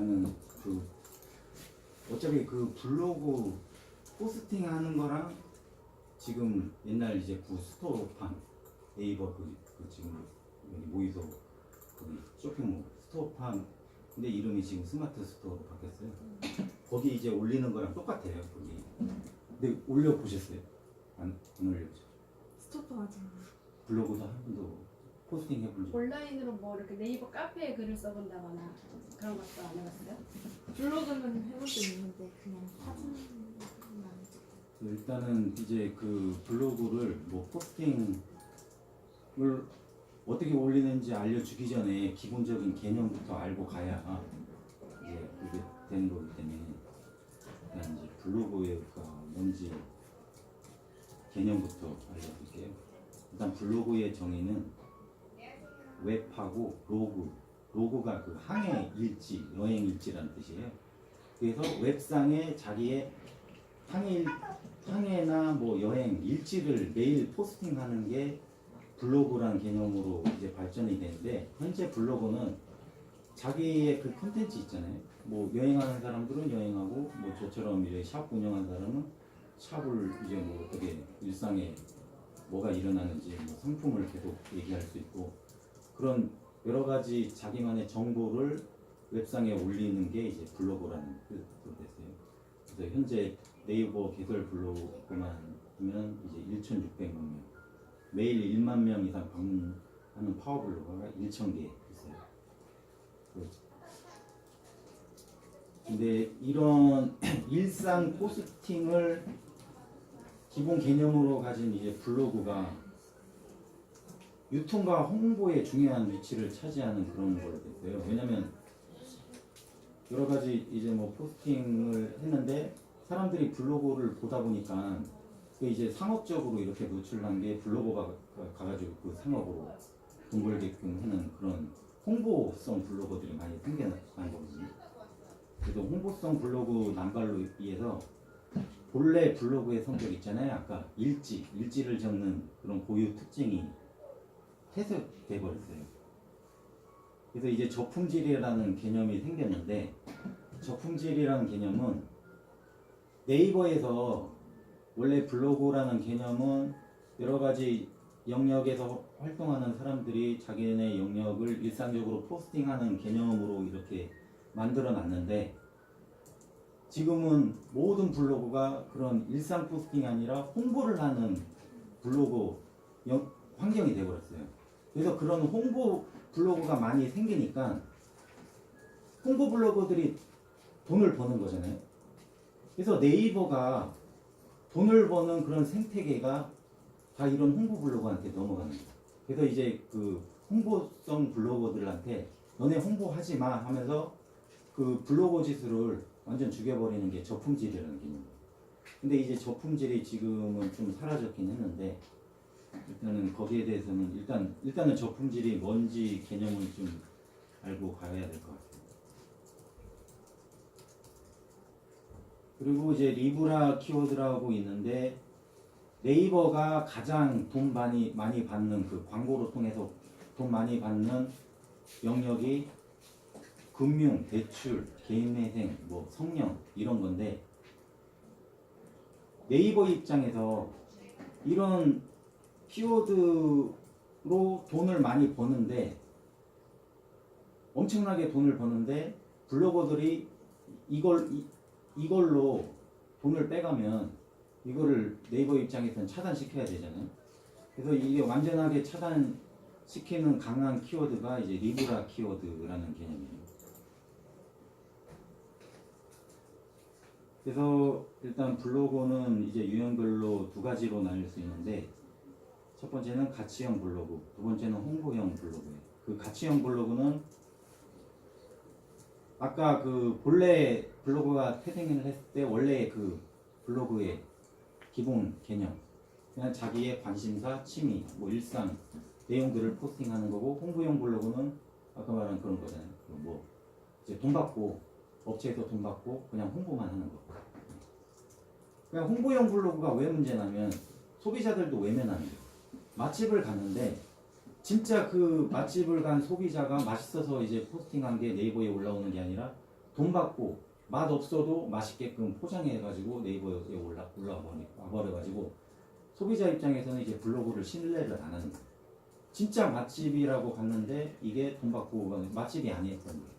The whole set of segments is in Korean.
일단은 그 어차피 그 블로그 포스팅 하는 거랑 지금 옛날 이제 그 스토어판 네이버 그 지금 여기 모이소 거기 쇼핑몰 스토어판 근데 이름이 지금 스마트 스토어로 바뀌었어요. 거기 이제 올리는 거랑 똑같아요. 거기. 근데 올려 보셨어요? 안 올려보셨어요? 스토퍼 하잖아. 블로그도 한 번도 포스팅 해본 적? 온라인으로 뭐 이렇게 네이버 카페에 글을 써본다거나 그런 것도 안 해봤어요? 블로그는 해본 적 있는데 그냥 사진만 일단은 이제 그 블로그를 뭐 포스팅을 어떻게 올리는지 알려주기 전에 기본적인 개념부터 알고 가야 이제 그게 되는 거기 때문에 그냥 이제 블로그가 뭔지 개념부터 알려드릴게요. 일단 블로그의 정의는 웹하고 로그가 그 항해 일지, 여행 일지라는 뜻이에요. 그래서 웹상에 자기의 항해나 뭐 여행 일지를 매일 포스팅하는 게 블로그라는 개념으로 이제 발전이 되는데, 현재 블로그는 자기의 그 콘텐츠 있잖아요. 뭐 여행하는 사람들은 여행하고, 뭐 저처럼 이제 샵 운영하는 사람은 샵을 이제 뭐 어떻게 일상에 뭐가 일어나는지 뭐 상품을 계속 얘기할 수 있고, 그런 여러 가지 자기만의 정보를 웹상에 올리는 게 이제 블로그라는 뜻으로 됐어요. 그래서 현재 네이버 개설 블로그만 하면 이제 1,600명, 매일 1만 명 이상 방문하는 파워블로거가 1,000개 있어요. 근데 이런 일상 포스팅을 기본 개념으로 가진 이제 블로그가 유통과 홍보에 중요한 위치를 차지하는 그런 걸 됐어요. 왜냐면 여러 가지 이제 뭐 포스팅을 했는데 사람들이 블로그를 보다 보니까 그 이제 상업적으로 이렇게 노출한 게 블로그가 가가지고 그 상업으로 돈 벌게끔 하는 그런 홍보성 블로거들이 많이 생겨난 거거든요. 그래서 홍보성 블로그 난발로 인해서 본래 블로그의 성격 있잖아요. 아까 일지를 적는 그런 고유 특징이 퇴색돼 버렸어요. 그래서 이제 저품질이라는 개념이 생겼는데, 저품질이라는 개념은 네이버에서 원래 블로그라는 개념은 여러 가지 영역에서 활동하는 사람들이 자기네 영역을 일상적으로 포스팅하는 개념으로 이렇게 만들어 놨는데, 지금은 모든 블로그가 그런 일상 포스팅이 아니라 홍보를 하는 블로그 환경이 되어버렸어요. 그래서 그런 홍보 블로그가 많이 생기니까 홍보 블로거들이 돈을 버는 거잖아요. 그래서 네이버가 돈을 버는 그런 생태계가 다 이런 홍보 블로거한테 넘어가는 거예요. 그래서 이제 그 홍보성 블로거들한테 너네 홍보하지 마 하면서 그 블로거 지수를 완전 죽여버리는 게 저품질이라는 개념이에요. 근데 이제 저품질이 지금은 좀 사라졌긴 했는데, 일단은 거기에 대해서는 일단은 저품질이 뭔지 개념을 좀 알고 가야 될 것 같아요. 그리고 이제 리브라 키워드라고 있는데, 네이버가 가장 돈 많이 받는 그 광고로 통해서 돈 많이 받는 영역이 금융, 대출, 개인회생, 뭐 성령 이런 건데, 네이버 입장에서 이런 키워드로 돈을 많이 버는데, 엄청나게 돈을 버는데 블로거들이 이걸로 돈을 빼가면 이거를 네이버 입장에서는 차단시켜야 되잖아요. 그래서 이게 완전하게 차단시키는 강한 키워드가 이제 리브라 키워드라는 개념이에요. 그래서 일단 블로그는 이제 유형별로 두 가지로 나눌 수 있는데, 첫 번째는 가치형 블로그, 두 번째는 홍보형 블로그예요. 그 가치형 블로그는 아까 그 본래 블로그가 태생을 했을 때 원래 그 블로그의 기본 개념, 그냥 자기의 관심사, 취미, 뭐 일상 내용들을 포스팅하는 거고, 홍보형 블로그는 아까 말한 그런 거잖아요. 뭐 이제 돈 받고 업체에서 돈 받고 그냥 홍보만 하는 거. 그냥 홍보형 블로그가 왜 문제냐면 소비자들도 외면하는 거예요. 맛집을 갔는데 진짜 그 맛집을 간 소비자가 맛있어서 이제 포스팅한 게 네이버에 올라오는 게 아니라 돈 받고 맛 없어도 맛있게끔 포장해가지고 네이버에 올라버려가지고 소비자 입장에서는 이제 블로그를 신뢰를 안 하는 거예요. 진짜 맛집이라고 갔는데 이게 돈 받고 맛집이 아니었던 거예요.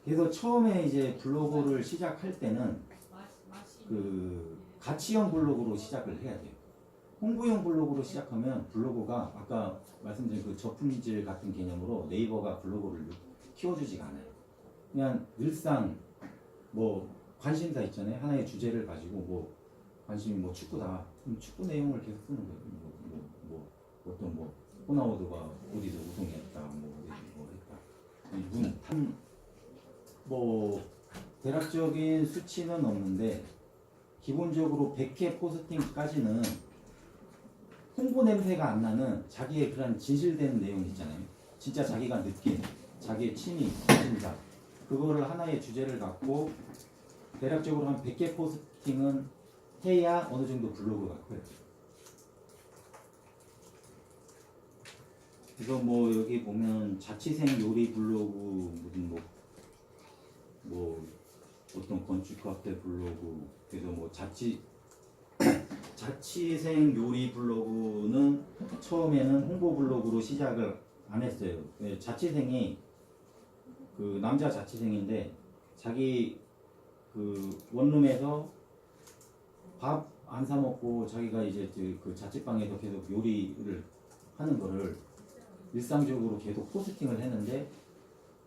그래서 처음에 이제 블로그를 시작할 때는 그 가치형 블로그로 시작을 해야 돼요. 홍보용 블로그로 시작하면 블로그가 아까 말씀드린 그 저품질 같은 개념으로 네이버가 블로그를 키워주지가 않아요. 그냥 일상 뭐 관심사 있잖아요. 하나의 주제를 가지고 뭐 관심이 뭐 축구다. 그럼 축구 내용을 계속 쓰는 거예요. 어떤 뭐 호나우드가 어디서 우승했다. 뭐 했다. 뭐 대략적인 수치는 없는데 기본적으로 100회 포스팅까지는 홍보 냄새가 안 나는 자기의 그런 진실된 내용 있잖아요. 진짜 자기가 느낀 자기의 취미, 관심사 그거를 하나의 주제를 갖고 대략적으로 한 100개 포스팅은 해야 어느 정도 블로그가 커요. 그래서 뭐 여기 보면 자취생 요리 블로그 무슨 뭐 어떤 건축 카페 블로그 그래서 뭐 자취생 요리 블로그는 처음에는 홍보 블로그로 시작을 안 했어요. 자취생이 그 남자 자취생인데 자기 그 원룸에서 밥 안 사 먹고 자기가 이제 그 자취방에서 계속 요리를 하는 거를 일상적으로 계속 포스팅을 했는데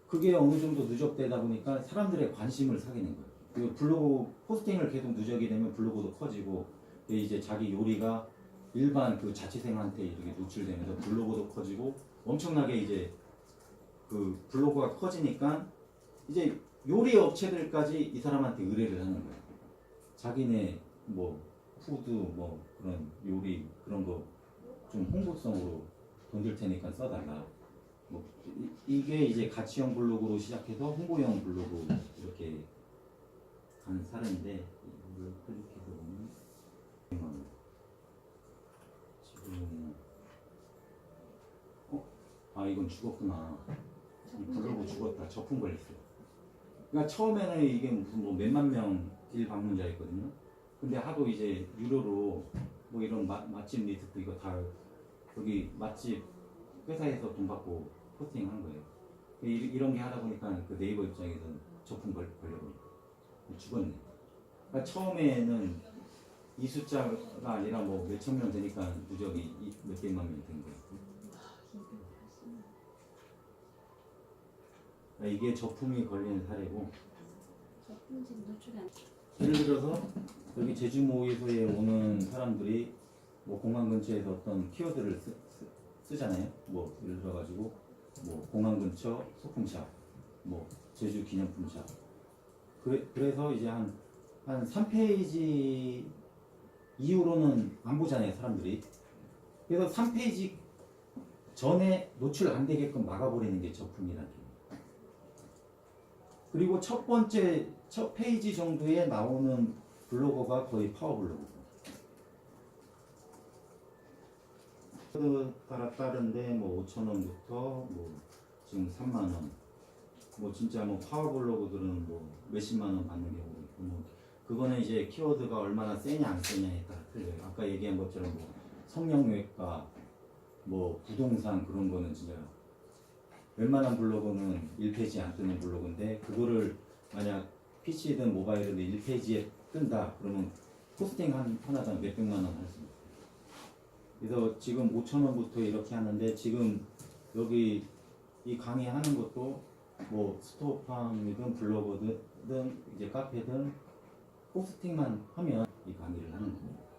그게 어느 정도 누적되다 보니까 사람들의 관심을 사귀는 거예요. 그리고 블로그 포스팅을 계속 누적이 되면 블로그도 커지고 이제 자기 요리가 일반 그 자취생한테 이렇게 노출되면서 블로그도 커지고 엄청나게 이제 그 블로그가 커지니까 이제 요리 업체들까지 이 사람한테 의뢰를 하는 거예요. 자기네 뭐 푸드 뭐 그런 요리 그런 거 좀 홍보성으로 돈 들 테니까 써달라. 뭐 이게 이제 가치형 블로그로 시작해서 홍보형 블로그 이렇게 간 사례인데 이걸 클릭해서 보면 지금 이건 죽었구나. 이 블로그 죽었다. 저품 걸렸어요. 그러니까 처음에는 이게 무슨 뭐 몇만 명 일방문자였거든요. 근데 하도 이제 유료로 뭐 이런 맛집 리스트 이거 다 여기 맛집 회사에서 돈 받고 포스팅한 거예요. 이런 게 하다 보니까 그 네이버 입장에서는 저품 걸려버리고 죽었네. 그러니까 처음에는 이 숫자가 아니라 뭐 몇천 명 되니까 누적이 몇백만 명이 된 거예요. 그러니까 이게 저품이 걸리는 사례고. 저품질 노출이 안. 예를 들어서 여기 제주모의소에 오는 사람들이 뭐 공항 근처에서 어떤 키워드를 쓰잖아요. 뭐 예를 들어가지고 뭐 공항 근처 소품샵, 뭐 제주 기념품샵. 그래서 이제 한 3페이지 이후로는 안 보잖아요, 사람들이. 그래서 3페이지 전에 노출 안 되게끔 막아버리는 게 저품이라는 게. 그리고 첫 페이지 정도에 나오는 블로거가 거의 파워블로거고. 따라 다른데 뭐 5,000원부터 뭐 지금 3만원. 뭐 진짜 뭐 파워블로거들은 뭐 몇십만 원 받는 경우도 있고 뭐 그거는 이제 키워드가 얼마나 세냐 안 세냐에 따라 틀려요. 아까 얘기한 것처럼 뭐 성형외과, 뭐 부동산 그런 거는 진짜 웬만한 블로그는 1페이지에 안 뜨는 블로그인데 그거를 만약 PC든 모바일이든 1페이지에 뜬다 그러면 포스팅 하나당 몇백만 원 할 수 있어요. 그래서 지금 5,000원부터 이렇게 하는데 지금 여기 이 강의하는 것도 뭐 스토어팜이든 블로그든 이제 카페든 포스팅만 하면 이 강의를 하는 거예요.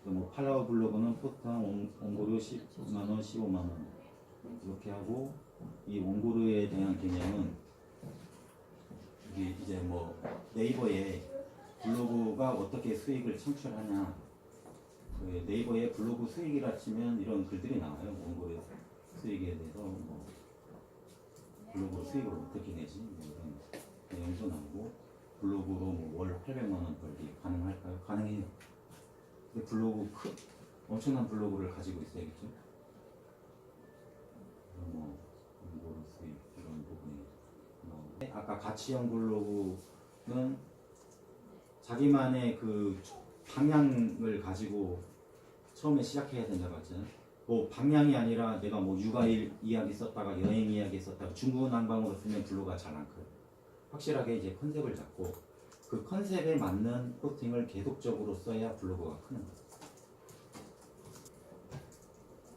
또 뭐 팔라워 블로그는 포스트한 원고료 10만원, 15만원 이렇게 하고 이 원고료에 대한 개념은 이제 뭐 네이버에 블로그가 어떻게 수익을 창출하냐 그 네이버에 블로그 수익이라 치면 이런 글들이 나와요. 원고료 수익에 대해서 뭐 블로그로 수익을 어떻게 내지 뭐 이런 내용도 나오고 블로그로 뭐 월 800만 원 벌기 가능할까요? 가능해요. 근데 블로그 엄청난 블로그를 가지고 있어야겠죠. 뭐 원고료 수익 아까 가치형 블로그는 자기만의 그 방향을 가지고 처음에 시작해야 된다고 했잖아요. 뭐 방향이 아니라 내가 뭐 육아일 이야기 썼다가 여행 이야기 썼다가 중구난방으로 쓰면 블로그가 잘 안 커요. 확실하게 이제 컨셉을 잡고 그 컨셉에 맞는 포스팅을 계속적으로 써야 블로그가 크는 거예요.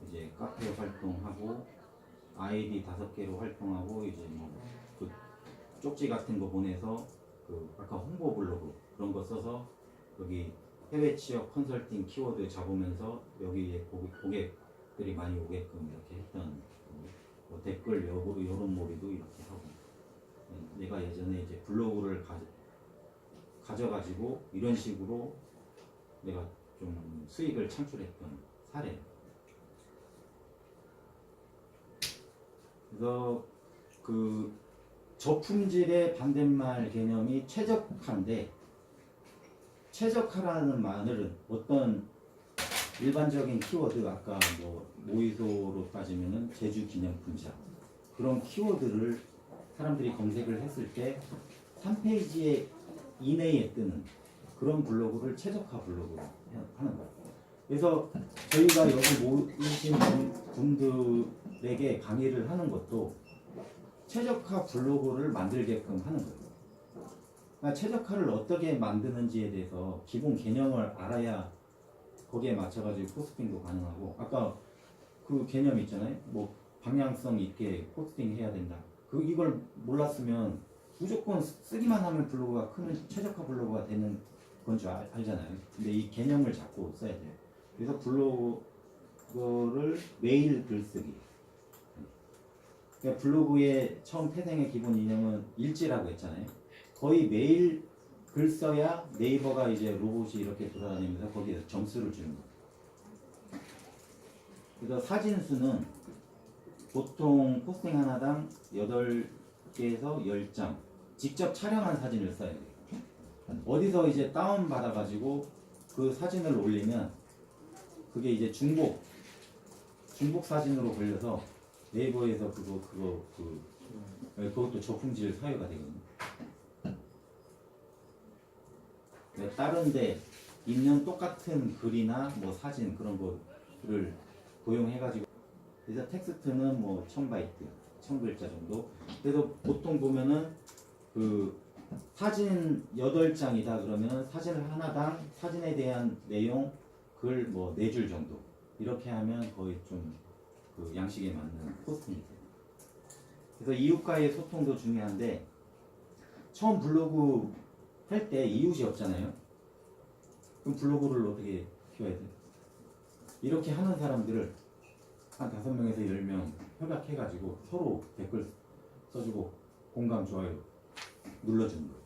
이제 카페 활동하고 아이디 5개로 활동하고 이제 뭐 그 쪽지 같은 거 보내서 그 아까 홍보 블로그 그런 거 써서 여기 해외 취업 컨설팅 키워드 잡으면서 여기에 고객들이 많이 오게끔 이렇게 했던 뭐 댓글 여론 몰이도 이렇게 하고 내가 예전에 이제 블로그를 가져가지고 이런 식으로 내가 좀 수익을 창출했던 사례. 그래서 그 저품질의 반대말 개념이 최적화인데 최적화라는 말은 어떤 일반적인 키워드 아까 뭐 모의소로 따지면은 제주 기념품샵 그런 키워드를 사람들이 검색을 했을 때 3페이지 이내에 뜨는 그런 블로그를 최적화 블로그로 하는 거예요. 그래서 저희가 여기 모이신 분들에게 강의를 하는 것도 최적화 블로그를 만들게끔 하는 거예요. 그러니까 최적화를 어떻게 만드는지에 대해서 기본 개념을 알아야 거기에 맞춰가지고 포스팅도 가능하고 아까 그 개념 있잖아요. 뭐 방향성 있게 포스팅 해야 된다. 이걸 몰랐으면 무조건 쓰기만 하면 블로그가 큰 최적화 블로그가 되는 건 줄 알잖아요. 근데 이 개념을 잡고 써야 돼요. 그래서 블로그를 매일 글쓰기. 그러니까 블로그의 처음 태생의 기본 이념은 일지라고 했잖아요. 거의 매일 글 써야 네이버가 이제 로봇이 이렇게 돌아다니면서 거기에서 점수를 주는 거예요. 그래서 사진 수는 보통 포스팅 하나당 8개에서 10장 직접 촬영한 사진을 써야 돼요. 어디서 이제 다운 받아가지고 그 사진을 올리면 그게 이제 중복 사진으로 걸려서 네이버에서 그것도 저품질 사유가 되거든요. 다른데 있는 똑같은 글이나 뭐 사진 그런 거를 고용해가지고 그래서 텍스트는 뭐 1000바이트, 1000글자 정도. 그래서 보통 보면은 그 사진 8장이다 그러면 사진 하나당 사진에 대한 내용 글 뭐 4줄 정도 이렇게 하면 거의 좀 그 양식에 맞는 포스팅이 돼요. 그래서 이웃과의 소통도 중요한데 처음 블로그 할 때 이웃이 없잖아요. 그럼 블로그를 어떻게 키워야 돼요? 이렇게 하는 사람들을 한 5명에서 10명 협약해가지고 서로 댓글 써주고 공감, 좋아요 눌러주는 거예요.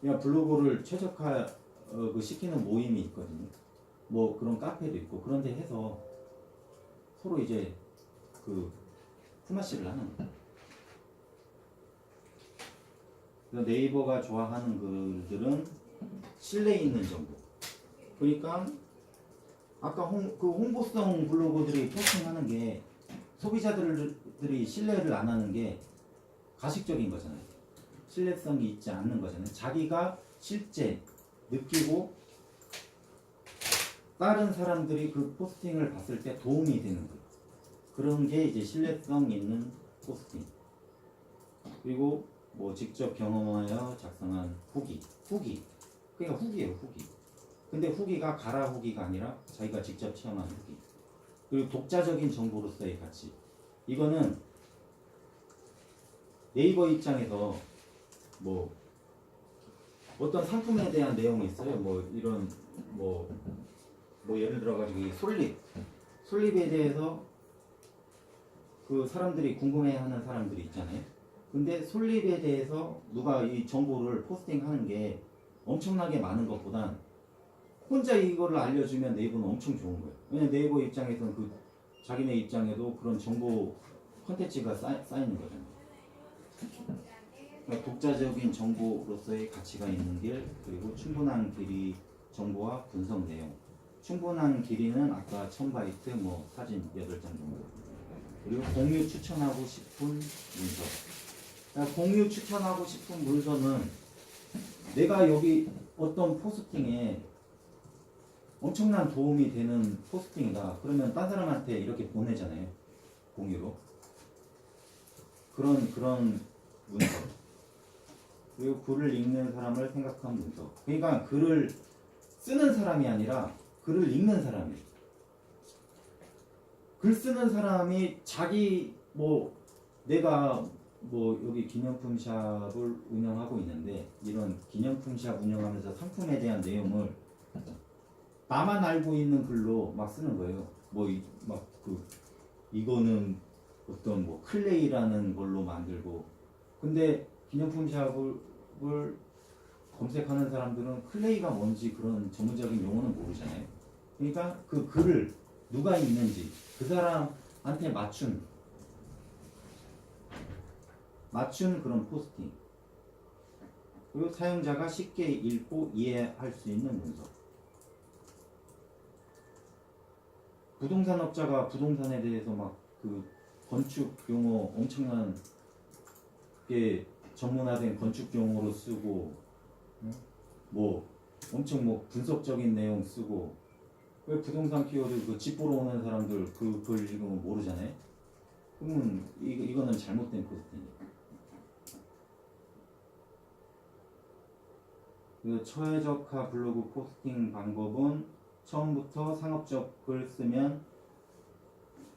그냥 블로그를 최적화 시키는 모임이 있거든요. 뭐 그런 카페도 있고 그런데 해서 서로 이제 그 품앗이를 하는 거예요. 그래서 네이버가 좋아하는 글들은 신뢰 있는 정보. 그러니까 아까 홍보성 블로그들이 포스팅하는 게 소비자들이 신뢰를 안 하는 게 가식적인 거잖아요. 신뢰성이 있지 않는 거잖아요. 자기가 실제 느끼고 다른 사람들이 그 포스팅을 봤을 때 도움이 되는 거예요. 그런 게 이제 신뢰성 있는 포스팅. 그리고 뭐 직접 경험하여 작성한 후기. 그러니까 후기예요, 후기. 근데 후기가 가라 후기가 아니라 자기가 직접 체험한 후기. 그리고 독자적인 정보로서의 가치. 이거는 네이버 입장에서 뭐 어떤 상품에 대한 내용이 있어요. 뭐 이런 뭐 예를 들어 가지고 솔립에 대해서 그 사람들이 궁금해하는 사람들이 있잖아요. 근데 솔립에 대해서 누가 이 정보를 포스팅하는 게 엄청나게 많은 것보단 혼자 이거를 알려주면 네이버는 엄청 좋은 거예요. 왜냐면 네이버 입장에서는 그 자기네 입장에도 그런 정보 컨텐츠가 쌓이는 거잖아요. 그러니까 독자적인 정보로서의 가치가 있는 길, 그리고 충분한 길이 정보와 분석 내용. 충분한 길이는 아까 1000바이트, 뭐 사진 8장 정도. 그리고 공유 추천하고 싶은 문서. 그러니까 공유 추천하고 싶은 문서는 내가 여기 어떤 포스팅에 엄청난 도움이 되는 포스팅이다. 그러면 딴 사람한테 이렇게 보내잖아요. 공유로. 그런 문서. 그리고 글을 읽는 사람을 생각한 문서. 그러니까 글을 쓰는 사람이 아니라 글을 읽는 사람이에요. 글 쓰는 사람이 자기 내가 여기 기념품 샵을 운영하고 있는데 이런 기념품 샵 운영하면서 상품에 대한 내용을 나만 알고 있는 글로 막 쓰는 거예요. 이거는 어떤 클레이라는 걸로 만들고, 근데 기념품 샵을 검색하는 사람들은 클레이가 뭔지 그런 전문적인 용어는 모르잖아요. 그러니까 그 글을 누가 읽는지 그 사람한테 맞춘 그런 포스팅, 그리고 사용자가 쉽게 읽고 이해할 수 있는 문서. 부동산업자가 부동산에 대해서 건축 용어 엄청난 게 전문화된 건축 용어로 쓰고, 엄청 분석적인 내용 쓰고, 왜 부동산 키워드 집 보러 오는 사람들 그걸 읽으면 모르잖아요. 그러면 이거는 잘못된 포스팅이에요. 그 최적화 블로그 포스팅 방법은 처음부터 상업적 글 쓰면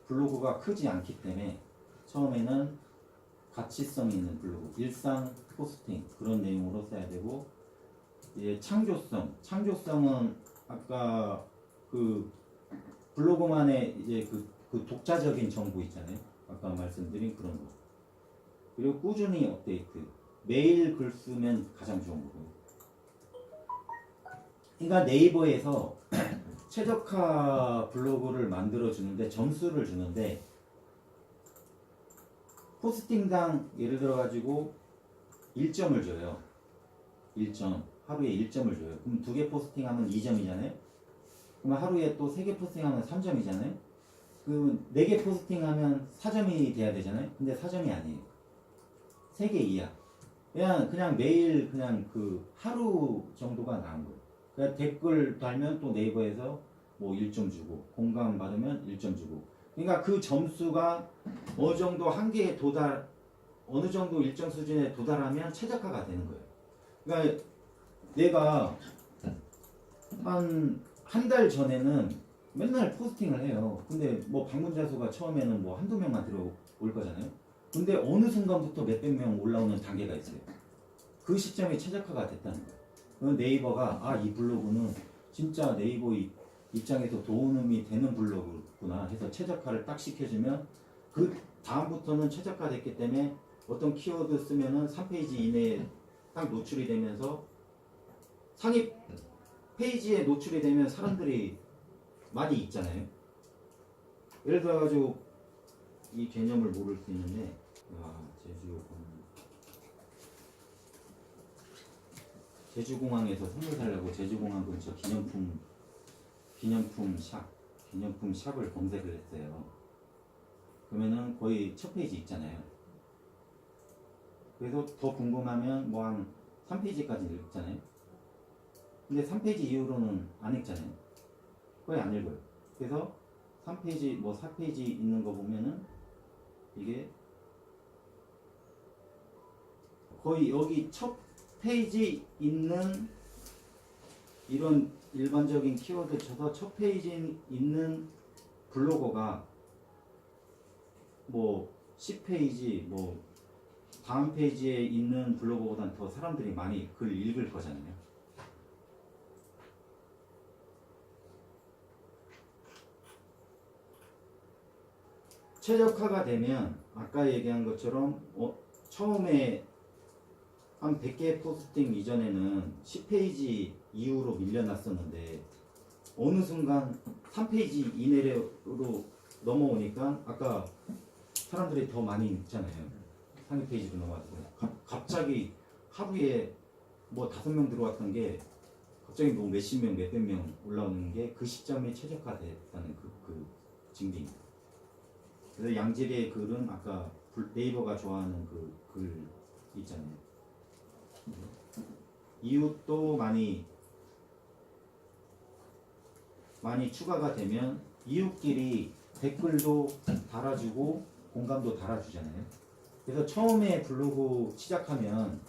블로그가 크지 않기 때문에 처음에는 가치성 있는 블로그, 일상 포스팅 그런 내용으로 써야 되고, 이제 창조성은 아까 그 블로그만의 이제 그 독자적인 정보 있잖아요. 아까 말씀드린 그런 거. 그리고 꾸준히 업데이트. 매일 글 쓰면 가장 좋은 거고요. 그러니까 네이버에서 최적화 블로그를 만들어 주는데 점수를 주는데, 포스팅당 예를 들어 가지고 1점을 줘요. 1점. 하루에 1점을 줘요. 그럼 2개 포스팅하면 2점이잖아요. 그럼 하루에 또 3개 포스팅하면 3점이잖아요. 그 4개 포스팅하면 4점이 돼야 되잖아요. 근데 4점이 아니에요. 3개 이하. 그냥 매일 그냥 그 하루 정도가 나은 거예요. 그러니까 댓글 달면 또 네이버에서 1점 주고, 공감 받으면 1점 주고. 그러니까 그 점수가 어느 정도 한계에 어느 정도 일정 수준에 도달하면 최적화가 되는 거예요. 그러니까 내가 한 달 전에는 맨날 포스팅을 해요. 근데 방문자 수가 처음에는 한두 명만 들어올 거잖아요. 근데 어느 순간부터 몇백 명 올라오는 단계가 있어요. 그 시점이 최적화가 됐다는 거예요. 네이버가 이 블로그는 진짜 네이버 입장에서 도움이 되는 블로그구나 해서 최적화를 딱 시켜주면, 그 다음부터는 최적화됐기 때문에 어떤 키워드 쓰면은 3페이지 이내에 딱 노출이 되면서 상위 페이지에 노출이 되면 사람들이 많이 읽잖아요. 예를 들어가지고 이 개념을 모를 수 있는데, 제주공항에서 선물 살려고 제주공항 근처 기념품 샵을 검색을 했어요. 그러면은 거의 첫 페이지 있잖아요. 그래서 더 궁금하면 한 3페이지까지 읽잖아요. 근데 3페이지 이후로는 안 읽잖아요. 거의 안 읽어요. 그래서 3페이지 4페이지 있는 거 보면은 이게 거의 여기 첫 페이지 있는 이런 일반적인 키워드 쳐서 첫 페이지 있는 블로거가 10페이지 다음 페이지에 있는 블로거보다는 더 사람들이 많이 글 읽을 거잖아요. 최적화가 되면 아까 얘기한 것처럼 처음에 한 100개 포스팅 이전에는 10페이지 이후로 밀려났었는데 어느 순간 3페이지 이내로 넘어오니까 아까 사람들이 더 많이 읽잖아요. 상위 페이지로 넘어가고 갑자기 하루에 5명 들어왔던 게 갑자기 몇십 명, 몇백 명 올라오는 게 그 시점에 최적화됐다는 그 증빙입니다. 그래서 양질의 글은 아까 네이버가 좋아하는 그 글 있잖아요. 이웃도 많이 추가가 되면 이웃끼리 댓글도 달아주고 공감도 달아주잖아요. 그래서 처음에 블로그 시작하면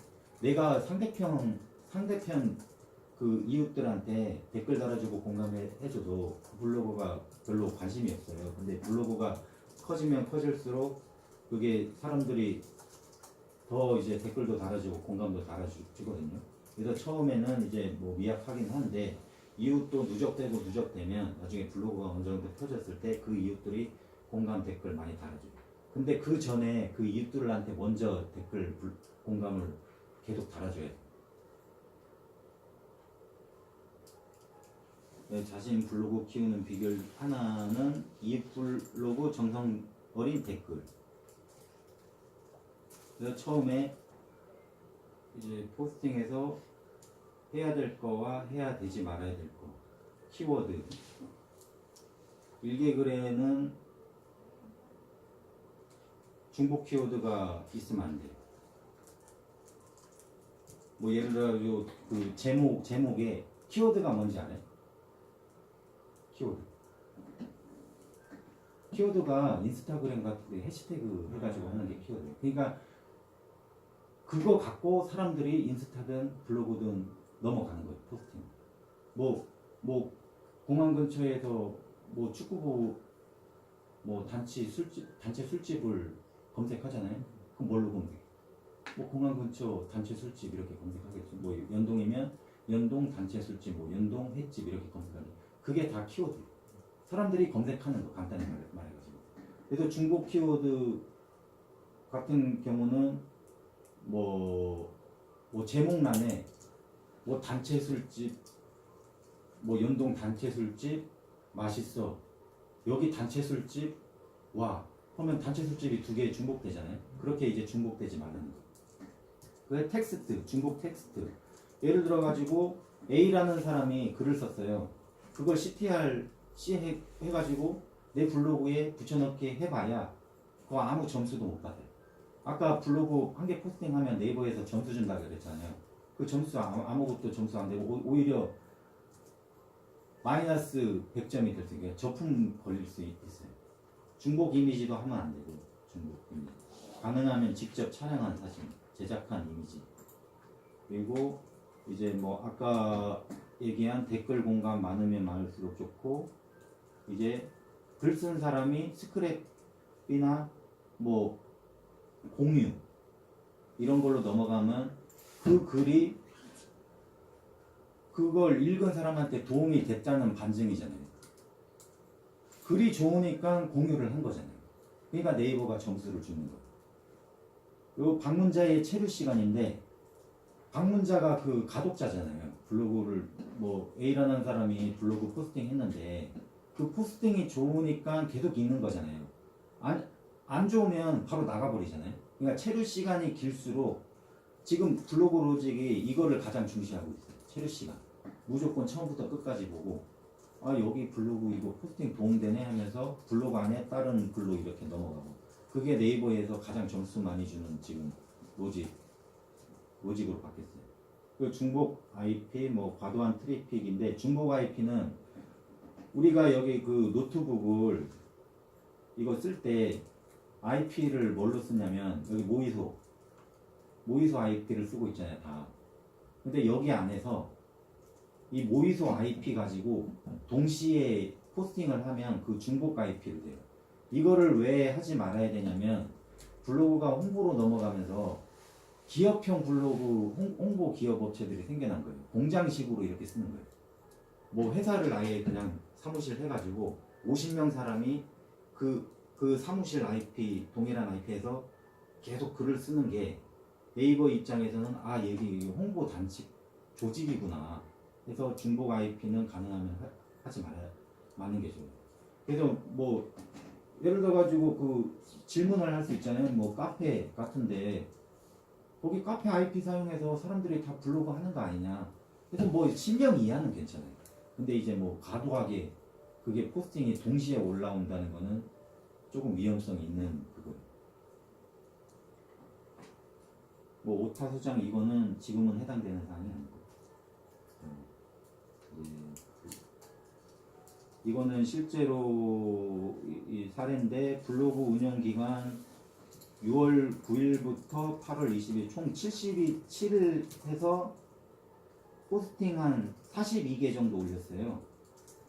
내가 상대편 그 이웃들한테 댓글 달아주고 공감해줘도 그 블로그가 별로 관심이 없어요. 근데 블로그가 커지면 커질수록 그게 사람들이 더 이제 댓글도 달아주고 공감도 달아주거든요. 그래서 처음에는 이제 뭐 미약하긴 한데 이웃도 누적되고 누적되면 나중에 블로그가 어느 정도 펴졌을 때 그 이웃들이 공감 댓글 많이 달아줘요. 근데 그 전에 그 이웃들한테 먼저 댓글 공감을 계속 달아줘야 돼요. 네, 자신 블로그 키우는 비결 하나는 이웃 블로그 정성 어린 댓글. 그래서 처음에 이제 포스팅에서 해야 될 거와 해야 되지 말아야 될 거. 키워드. 일개글에는 중복 키워드가 있으면 안 돼요. 뭐 예를 들어 그 제목에 키워드가 뭔지 알아요? 키워드가 인스타그램 같은 데 해시태그 해가지고 하는 게 키워드예요. 그러니까 그거 갖고 사람들이 인스타든 블로그든 넘어가는 거예요. 포스팅. 뭐 공항 근처에서 뭐 축구부 뭐 단체 술집을 검색하잖아요. 그럼 뭘로 검색? 뭐 공항 근처 단체 술집 이렇게 검색하겠죠. 뭐 연동이면 연동 단체 술집, 뭐 연동 횟집 이렇게 검색하는. 그게 다 키워드. 사람들이 검색하는 거 간단히 말해가지고. 그래서 중복 키워드 같은 경우는 뭐 제목란에 뭐 단체 술집, 뭐 연동 단체 술집 맛있어. 여기 단체 술집 와. 그러면 단체 술집이 두 개 중복되잖아요. 그렇게 이제 중복되지 말라는 거. 그 텍스트, 중복 텍스트. 예를 들어 가지고 A라는 사람이 글을 썼어요. 그걸 CTR 해가지고 내 블로그에 붙여넣기 해봐야 그거 아무 점수도 못 받아요. 아까 블로그 한 개 포스팅하면 네이버에서 점수 준다고 그랬잖아요. 그 점수 아무것도 점수 안 되고 오히려 마이너스 100점이 될 수 있어요. 저품 걸릴 수 있어요. 중복 이미지도 하면 안 되고 중복 이미지. 가능하면 직접 촬영한 사진, 제작한 이미지. 그리고 이제 뭐 아까 얘기한 댓글 공감 많으면 많을수록 좋고, 이제 글 쓴 사람이 스크랩이나 뭐 공유 이런 걸로 넘어가면 그 글이 그걸 읽은 사람한테 도움이 됐다는 반증이잖아요. 글이 좋으니까 공유를 한 거잖아요. 그러니까 네이버가 점수를 주는 거예요. 요 방문자의 체류 시간인데, 방문자가 그 가독자잖아요. 블로그를 뭐 A라는 사람이 블로그 포스팅 했는데 그 포스팅이 좋으니까 계속 읽는 거잖아요. 안 좋으면 바로 나가버리잖아요. 그러니까 체류 시간이 길수록 지금 블로그 로직이 이거를 가장 중시하고 있어요. 체류 시간. 무조건 처음부터 끝까지 보고, 아 여기 블로그 이거 포스팅 도움되네 하면서 블로그 안에 다른 글로 이렇게 넘어가고, 그게 네이버에서 가장 점수 많이 주는 지금 로직으로 바뀌었어요. 그 중복 IP, 뭐 과도한 트래픽인데, 중복 IP는 우리가 여기 그 노트북을 이거 쓸 때 IP를 뭘로 쓰냐면 여기 모의소 IP를 쓰고 있잖아요, 다. 근데 여기 안에서 이 모의소 IP 가지고 동시에 포스팅을 하면 그 중복 IP로 돼요. 이거를 왜 하지 말아야 되냐면, 블로그가 홍보로 넘어가면서 기업형 블로그 홍보 기업 업체들이 생겨난 거예요. 공장식으로 이렇게 쓰는 거예요. 뭐 회사를 아예 그냥 사무실 해가지고 50명 사람이 그 사무실 IP, 동일한 IP에서 계속 글을 쓰는 게 네이버 입장에서는 아 여기 홍보 단체 조직이구나. 그래서 중복 IP는 가능하면 하지 마는 게 좋아요. 그래서 뭐 예를 들어 가지고 그 질문을 할 수 있잖아요. 뭐 카페 같은데 거기 카페 IP 사용해서 사람들이 다 블로그 하는 거 아니냐. 그래서 뭐 신경 이해하는 괜찮아요. 근데 이제 뭐 과도하게 그게 포스팅이 동시에 올라온다는 거는 조금 위험성이 있는 그거예요. 뭐 오타 소장 이거는 지금은 해당되는 사항이 아니고 이거는 실제로 이 사례인데 블로그 운영 기간 6월 9일부터 8월 20일 총 77일 해서 포스팅 한 42개 정도 올렸어요.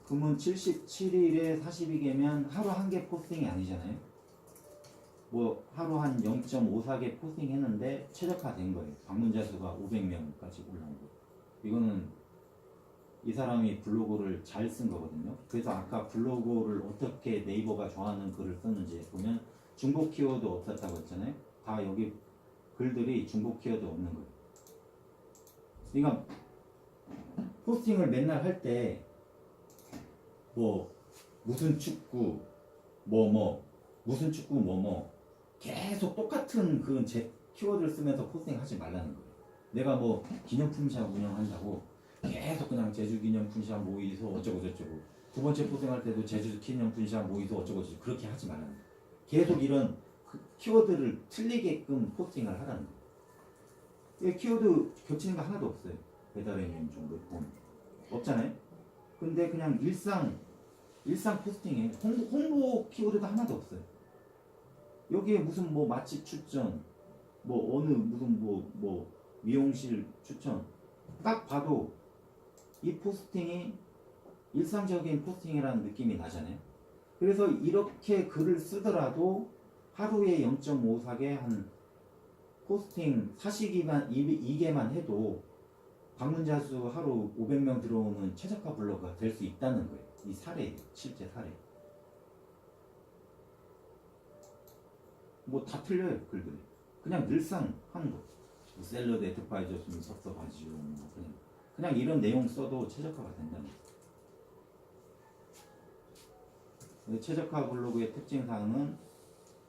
그러면 77일에 42개면 하루 한 개 포스팅이 아니잖아요. 뭐 하루 한 0.54개 포스팅 했는데 최적화된 거예요. 방문자 수가 500명까지 올라온 거예요. 이거는 이 사람이 블로그를 잘 쓴 거거든요. 그래서 아까 블로그를 어떻게 네이버가 좋아하는 글을 썼는지 보면 중복 키워드 없었다고 했잖아요. 다 여기 글들이 중복 키워드 없는 거예요. 그러니까 포스팅을 맨날 할 때 뭐 무슨 축구 무슨 축구 계속 똑같은 그 제 키워드를 쓰면서 포스팅 하지 말라는 거예요. 내가 뭐 기념품샵 운영한다고 계속 그냥 제주 기념품샵 모이소 어쩌고 저쩌고 두 번째 포스팅할 때도 제주 기념품샵 모이소 어쩌고 저쩌고 그렇게 하지 말라는 거예요. 계속 이런 키워드를 틀리게끔 포스팅을 하라는 거예요. 키워드 겹치는 거 하나도 없어요. 배달의 민 정도 보면 없잖아요. 근데 그냥 일상 포스팅에 홍보 키워드도 하나도 없어요. 여기에 무슨 뭐 맛집 추천, 뭐 어느 무슨 뭐 미용실 추천 딱 봐도 이 포스팅이 일상적인 포스팅이라는 느낌이 나잖아요. 그래서 이렇게 글을 쓰더라도 하루에 0.54개 한 포스팅 사시기만 2개만 해도 방문자 수 하루 500명 들어오는 최적화 블로그가 될 수 있다는 거예요. 이 사례, 실제 사례. 뭐 다 틀려요, 글들이. 그냥 늘상 하는 거. 뭐 샐러드 애드바이저 좀 섞어가지고 뭐 그냥 이런 내용 써도 최적화가 된다는 거예요. 최적화 블로그의 특징사항은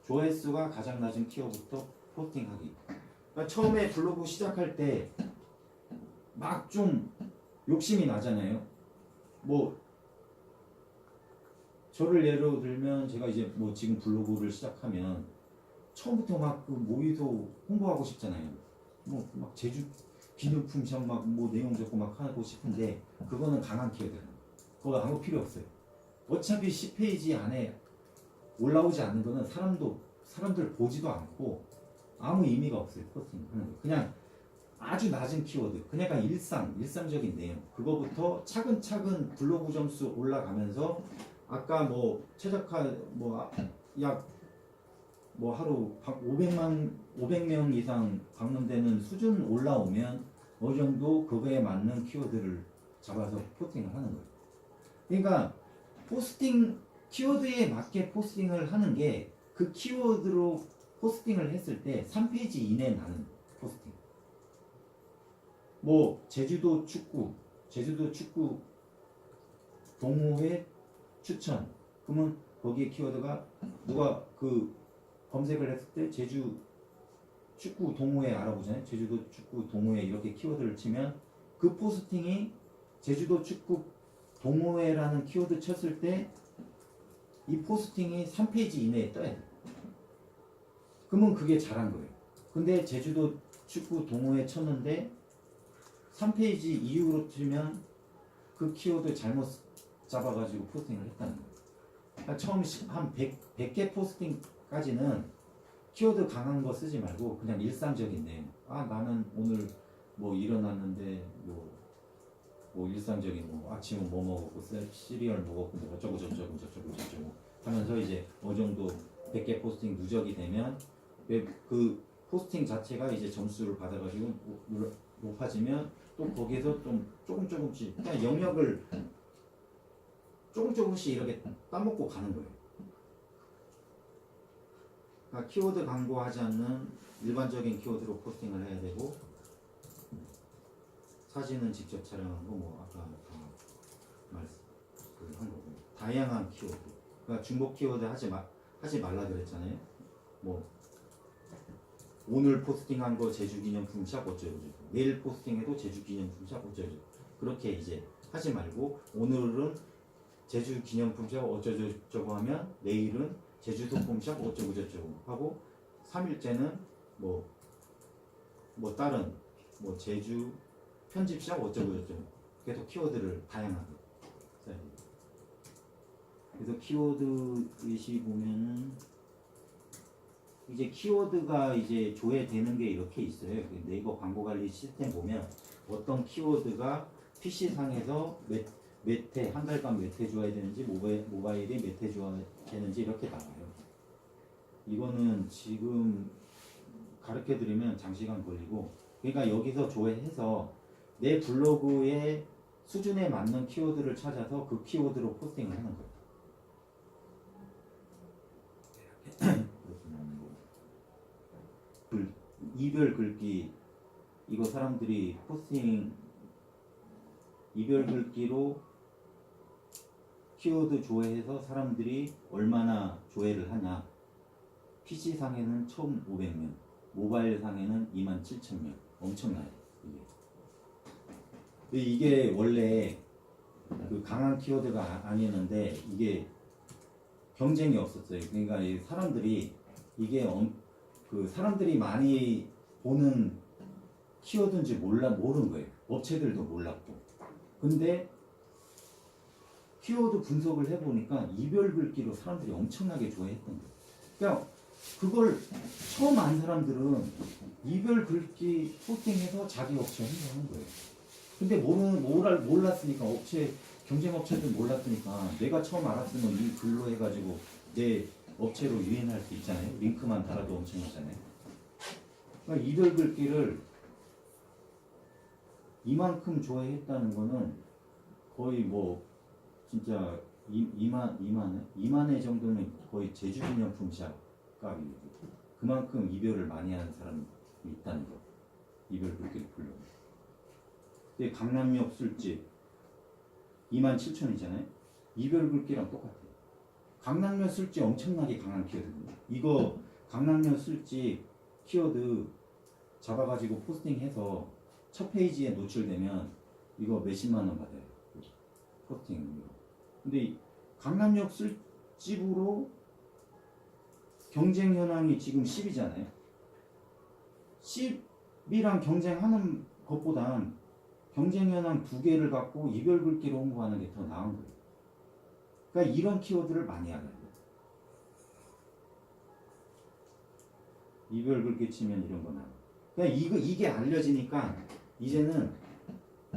조회수가 가장 낮은 키워드부터 포스팅하기. 그러니까 처음에 블로그 시작할 때 막 좀 욕심이 나잖아요. 뭐 저를 예로 들면 제가 이제 뭐 지금 블로그를 시작하면 처음부터 막 그 모의도 홍보하고 싶잖아요. 뭐 막 제주 기념품샵 막 뭐 내용 적고 막 하고 싶은데 그거는 강한 키워드예요. 그거 아무 필요 없어요. 어차피 10페이지 안에 올라오지 않는 거는 사람들 보지도 않고 아무 의미가 없어요. 포스팅 하는 거. 그냥 아주 낮은 키워드, 그러니까 일상적인 내용, 그거부터 차근차근 블로그 점수 올라가면서 아까 뭐 최적화 뭐 하루 500명 이상 방문되는 수준 올라오면 어느 정도 그거에 맞는 키워드를 잡아서 포스팅을 하는 거예요. 그러니까 키워드에 맞게 포스팅을 하는 게 그 키워드로 포스팅을 했을 때 3페이지 이내에 나는 포스팅. 뭐 제주도 축구 동호회 추천. 그러면 거기에 키워드가 누가 그 검색을 했을 때 제주 축구 동호회 알아보잖아요. 제주도 축구 동호회 이렇게 키워드를 치면 그 포스팅이 제주도 축구 동호회라는 키워드 쳤을 때 이 포스팅이 3페이지 이내에 떠야 돼요. 그러면 그게 잘한 거예요. 근데 제주도 축구 동호회 쳤는데 3페이지 이후로 치면 그 키워드 잘못 잡아가지고 포스팅을 했다는 거예요. 그러니까 처음 한 100개 포스팅까지는 키워드 강한 거 쓰지 말고 그냥 일상적인 내용. 나는 오늘 뭐 일어났는데 뭐 일상적인 뭐 아침은 뭐 먹었고 시리얼 먹었고 뭐 어쩌고 저쩌고 하면서 이제 어느 정도 100개 포스팅 누적이 되면 그 포스팅 자체가 이제 점수를 받아가지고 높아지면 또 거기에서 좀 조금씩 그냥 영역을 조금씩 이렇게 따먹고 가는 거예요. 그러니까 키워드 광고하지 않는 일반적인 키워드로 포스팅을 해야 되고 사진은 직접 촬영하고 뭐 아까 한 거고 다양한 키워드. 그러니까 중복 키워드 하지 말라 그랬잖아요. 뭐 오늘 포스팅한 거 제주기념품샵 어쩌고 내일 포스팅해도 제주기념품샵 어쩌고 그렇게 이제 하지 말고 오늘은 제주기념품샵 어쩌고 하면 내일은 제주도품샵 어쩌고 저쩌고 하고 3일째는 뭐 뭐 다른 뭐 제주 편집샵 어쩌고 저쩌고 계속 키워드를 다양하게 써야 돼요. 그래서 키워드 예시 보면은 이제 키워드가 이제 조회되는 게 이렇게 있어요. 그 네이버 광고 관리 시스템 보면 어떤 키워드가 PC 상에서 몇 회, 한 달간 몇 회 좋아야 되는지 모바일이 몇 회 좋아야 되는지 이렇게 나와요. 이거는 지금 가르쳐 드리면 장시간 걸리고, 그러니까 여기서 조회해서 내 블로그의 수준에 맞는 키워드를 찾아서 그 키워드로 포스팅을 하는 거예요. 이별 글귀, 이거 사람들이 포스팅 이별 글귀로 키워드 조회해서 사람들이 얼마나 조회를 하냐. PC 상에는 1,500명, 모바일 상에는 27,000명. 엄청나요, 이게. 근데 이게 원래 그 강한 키워드가 아니었는데 이게 경쟁이 없었어요. 그러니까 이 사람들이 이게 그 사람들이 많이 보는 키워드인지 모르는 거예요. 업체들도 몰랐고. 근데 키워드 분석을 해보니까 이별 글귀로 사람들이 엄청나게 좋아했던 거예요. 그러니까 그걸 처음 안 사람들은 이별 글귀 포스팅해서 자기 업체 홍보하는 거예요. 근데 몰랐으니까 경쟁 업체들 몰랐으니까 내가 처음 알았으면 이 글로 해가지고 내 업체로 유인할 수 있잖아요. 링크만 달아도 엄청나잖아요. 그러니까 이별 글귀를 이만큼 좋아했다는 거는 거의 뭐 진짜 2만 회 정도는 거의 제주기념품 샵 값이 그만큼 이별을 많이 하는 사람이 있다는 거. 이별 글귀를 불러. 근데 강남역 술집 27,000이잖아요. 이별 글귀랑 똑같아요. 강남역 술집 엄청나게 강한 키워드입니다. 이거 강남역 술집 키워드 잡아가지고 포스팅해서 첫 페이지에 노출되면 이거 몇십만 원 받아요. 포스팅. 근데 강남역 술집으로 경쟁 현황이 지금 10이잖아요. 10이랑 경쟁하는 것보단 경쟁 현황 2개를 갖고 이별 글귀로 홍보하는 게 더 나은 거예요. 그러니까 이런 키워드를 많이 알아야 돼요. 이별 글귀 치면 이런 거 나와. 그러니까 이게 알려지니까 이제는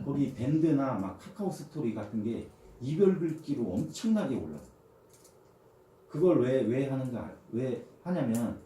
거기 밴드나 막 카카오 스토리 같은 게 이별 글귀로 엄청나게 올라서. 그걸 왜 하는가? 왜 하냐면